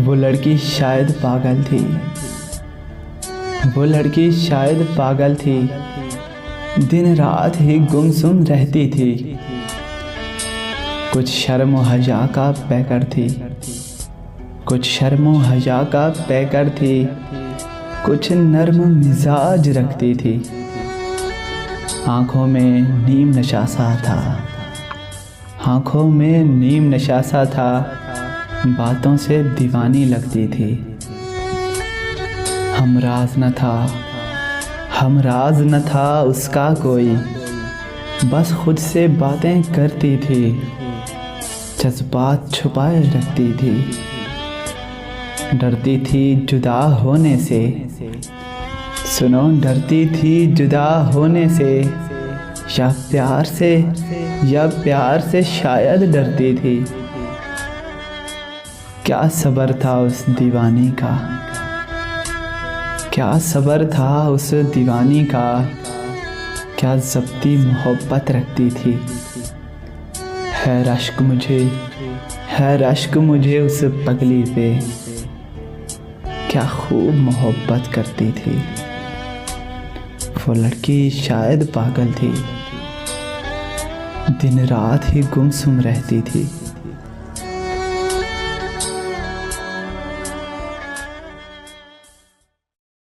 वो लड़की शायद पागल थी, वो लड़की शायद पागल थी, दिन रात ही गुमसुम रहती थी। कुछ शर्म हया का पैकर थी, कुछ शर्म हया का पैकर थी, कुछ नर्म मिजाज रखती थी। आँखों में नीम नशा सा था, आँखों में नीम नशा सा था, बातों से दीवानी लगती थी। हमराज न था, हमराज न था उसका कोई, बस खुद से बातें करती थी, जज्बात छुपाए रखती थी। डरती थी जुदा होने से, सुनो डरती थी जुदा होने से, या प्यार से शायद डरती थी। क्या सब्र था उस दीवानी का, क्या सब्र था उस दीवानी का, क्या ज़ब्ती मोहब्बत रखती थी। है रश्क मुझे उस पगली पे, क्या खूब मोहब्बत करती थी। वो लड़की शायद पागल थी, दिन रात ही गुमसुम रहती थी।